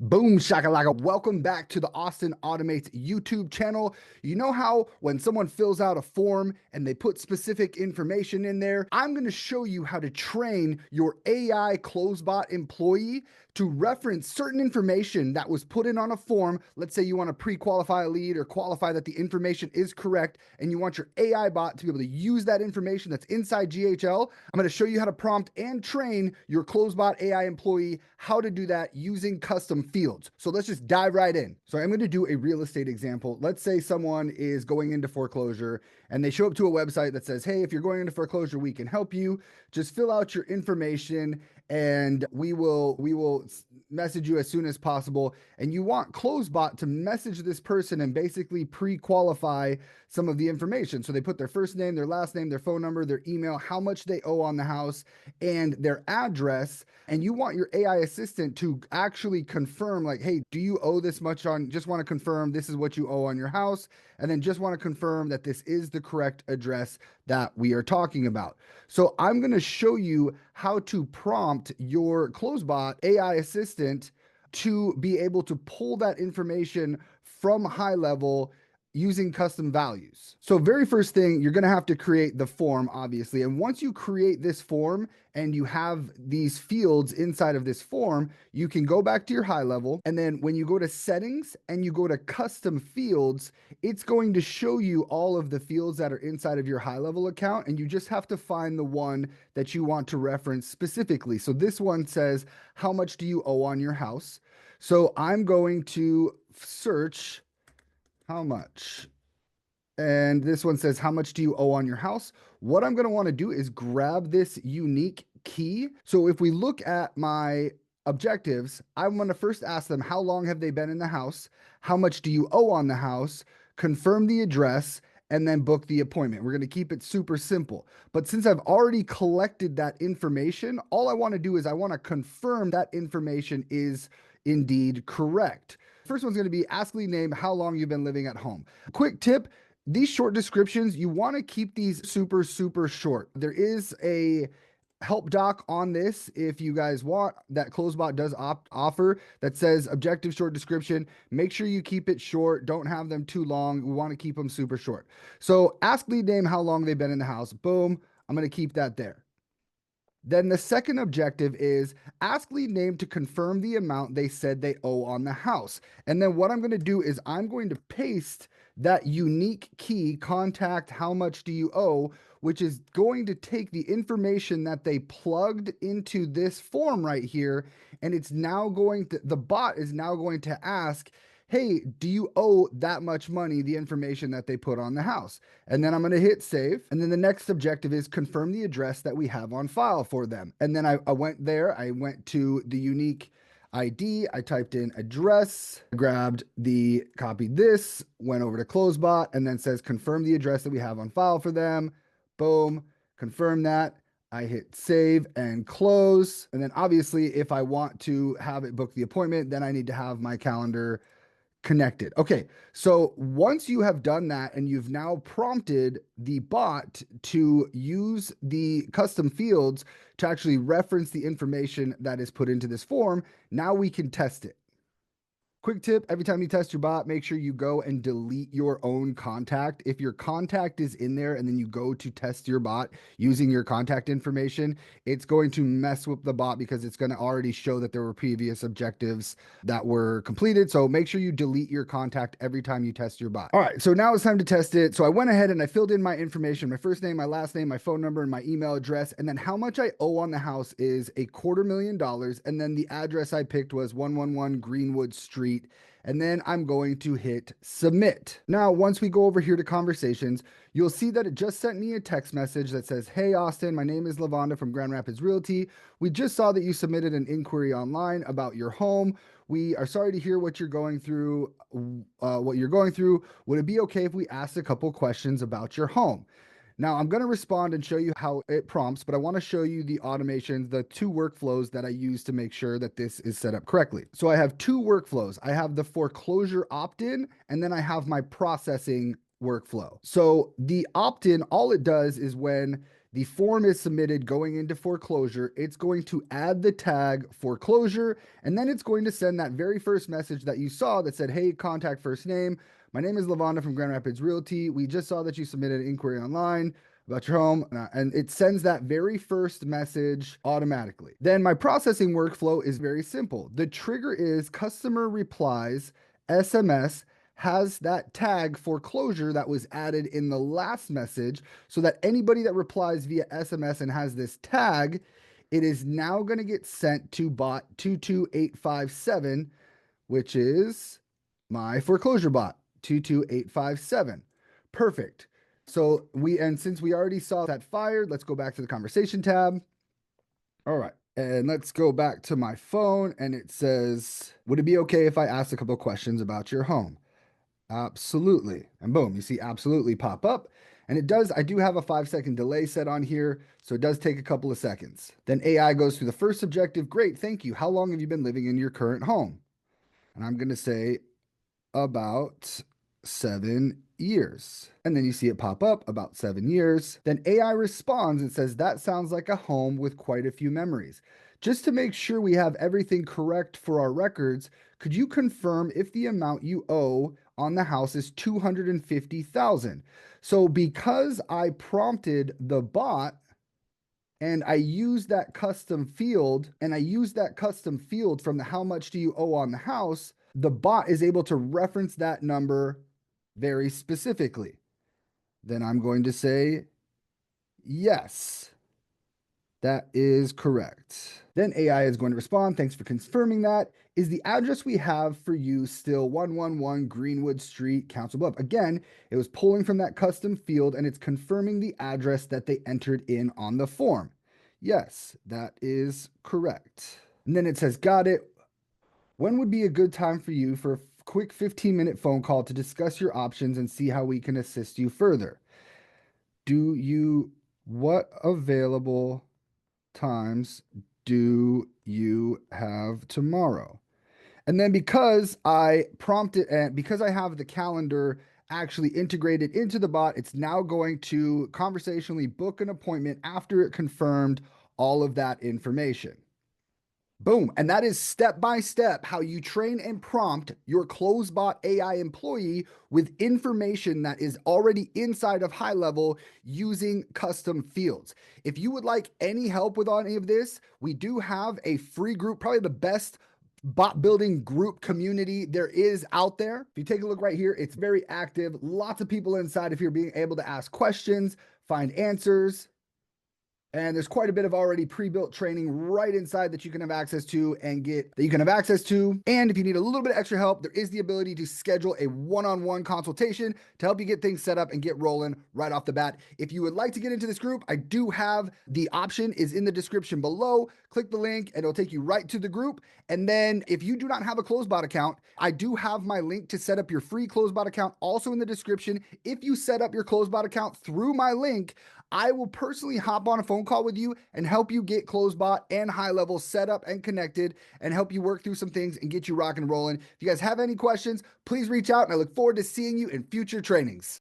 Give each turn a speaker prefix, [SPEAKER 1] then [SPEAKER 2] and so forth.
[SPEAKER 1] Boom shakalaka. Welcome back to the Austin Automates YouTube channel. You know how when someone fills out a form and they put specific information in there, I'm going to show you how to train your AI Closebot employee to reference certain information that was put in on a form. Let's say you want to pre-qualify a lead or qualify that the information is correct, and you want your AI bot to be able to use that information that's inside GHL. I'm going to show you how to prompt and train your Closebot AI employee how to do that using custom fields. So let's just dive right in. So I'm going to do a real estate example. Let's say someone is going into foreclosure and they show up to a website that says, hey, if you're going into foreclosure, we can help you. Just fill out your information and we will message you as soon as possible. And you want Closebot to message this person and basically pre-qualify some of the information. So they put their first name, their last name, their phone number, their email, how much they owe on the house, and their address. And you want your AI assistant to actually confirm, like, hey, do you owe this much on, just want to confirm this is what you owe on your house. And then just want to confirm that this is the correct address that we are talking about. So I'm going to show you how to prompt your Closebot AI assistant to be able to pull that information from Highlevel using custom values. So very first thing, you're going to have to create the form, obviously. And once you create this form and you have these fields inside of this form, you can go back to your Highlevel. And then when you go to settings and you go to custom fields, it's going to show you all of the fields that are inside of your Highlevel account. And you just have to find the one that you want to reference specifically. So this one says, how much do you owe on your house? So I'm going to search how much. And this one says, how much do you owe on your house? What I'm going to want to do is grab this unique key. So if we look at my objectives, I'm going to first ask them, how long have they been in the house? How much do you owe on the house? Confirm the address, and then book the appointment. We're going to keep it super simple. But since I've already collected that information, all I want to do is I want to confirm that information is indeed correct. First one's going to be ask lead name, how long you've been living at home. Quick tip, these short descriptions, you want to keep these super, super short. There is a help doc on this if you guys want, that Closebot does offer, that says objective short description. Make sure you keep it short. Don't have them too long. We want to keep them super short. So ask lead name, how long they've been in the house. Boom. I'm going to keep that there. Then the second objective is ask lead name to confirm the amount they said they owe on the house. And then what I'm going to do is I'm going to paste that unique key, contact how much do you owe, which is going to take the information that they plugged into this form right here. And it's now going to, the bot is now going to ask, hey, do you owe that much money, the information that they put on the house? And then I'm going to hit save. And then the next objective is confirm the address that we have on file for them. And then I went there, I went to the unique ID, I typed in address, grabbed the, copied this, went over to Closebot, and then says confirm the address that we have on file for them. Boom, confirm that. I hit save and close. And then obviously if I want to have it book the appointment, then I need to have my calendar connected. Okay, so once you have done that and you've now prompted the bot to use the custom fields to actually reference the information that is put into this form, now we can test it. Quick tip, every time you test your bot, make sure you go and delete your own contact. If your contact is in there and then you go to test your bot using your contact information, it's going to mess with the bot because it's going to already show that there were previous objectives that were completed. So make sure you delete your contact every time you test your bot. All right, so now it's time to test it. So I went ahead and I filled in my information, my first name, my last name, my phone number, and my email address. And then how much I owe on the house is $250,000. And then the address I picked was 111 Greenwood Street. And then I'm going to hit submit. Now, once we go over here to conversations, you'll see that it just sent me a text message that says, hey, Austin, my name is Lavonda from Grand Rapids Realty. We just saw that you submitted an inquiry online about your home. We are sorry to hear what you're going through. Would it be okay if we asked a couple questions about your home? Now I'm going to respond and show you how it prompts, but I want to show you the automations, the two workflows that I use to make sure that this is set up correctly. So I have two workflows. I have the foreclosure opt-in, and then I have my processing workflow. So the opt-in, all it does is when The form is submitted going into foreclosure. It's going to add the tag foreclosure, and then it's going to send that very first message that you saw that said, hey, contact first name. My name is Lavonda from Grand Rapids Realty. We just saw that you submitted an inquiry online about your home, and it sends that very first message automatically. Then my processing workflow is very simple. The trigger is customer replies SMS has that tag foreclosure that was added in the last message, so that anybody that replies via SMS and has this tag, it is now going to get sent to bot 22857, which is my foreclosure bot 22857. Perfect. And since we already saw that fired, let's go back to the conversation tab. All right. And let's go back to my phone, and it says, would it be okay if I asked a couple of questions about your home? Absolutely. And boom, you see absolutely pop up. And it does, I do have a 5-second delay set on here, so it does take a couple of seconds. Then AI goes through the first objective. Great, thank you. How long have you been living in your current home? And I'm going to say about 7 years. And then you see it pop up about 7 years. Then AI responds and says, that sounds like a home with quite a few memories. Just to make sure we have everything correct for our records, could you confirm if the amount you owe on the house is $250,000? So because I prompted the bot and I used that custom field from the how much do you owe on the house, the bot is able to reference that number very specifically. Then I'm going to say, yes, that is correct. Then AI is going to respond, thanks for confirming that. Is the address we have for you still 111 Greenwood Street, Council Bluffs? Again, it was pulling from that custom field and it's confirming the address that they entered in on the form. Yes, that is correct. And then it says, got it. When would be a good time for you for a quick 15-minute phone call to discuss your options and see how we can assist you further? What available times do you have tomorrow? And then because I prompted and because I have the calendar actually integrated into the bot, it's now going to conversationally book an appointment after it confirmed all of that information. Boom. And that is step by step how you train and prompt your Closebot AI employee with information that is already inside of Highlevel using custom fields. If you would like any help with any of this, we do have a free group, probably the best bot building group community there is out there. If you take a look right here, it's very active. Lots of people inside if you're being able to ask questions, find answers. And there's quite a bit of already pre-built training right inside that you can have access to And if you need a little bit of extra help, there is the ability to schedule a one-on-one consultation to help you get things set up and get rolling right off the bat. If you would like to get into this group, I do have the option is in the description below. Click the link and it'll take you right to the group. And then if you do not have a Closebot account, I do have my link to set up your free Closebot account also in the description. If you set up your Closebot account through my link, I will personally hop on a phone call with you and help you get Closebot and Highlevel set up and connected and help you work through some things and get you rocking and rolling. If you guys have any questions, please reach out and I look forward to seeing you in future trainings.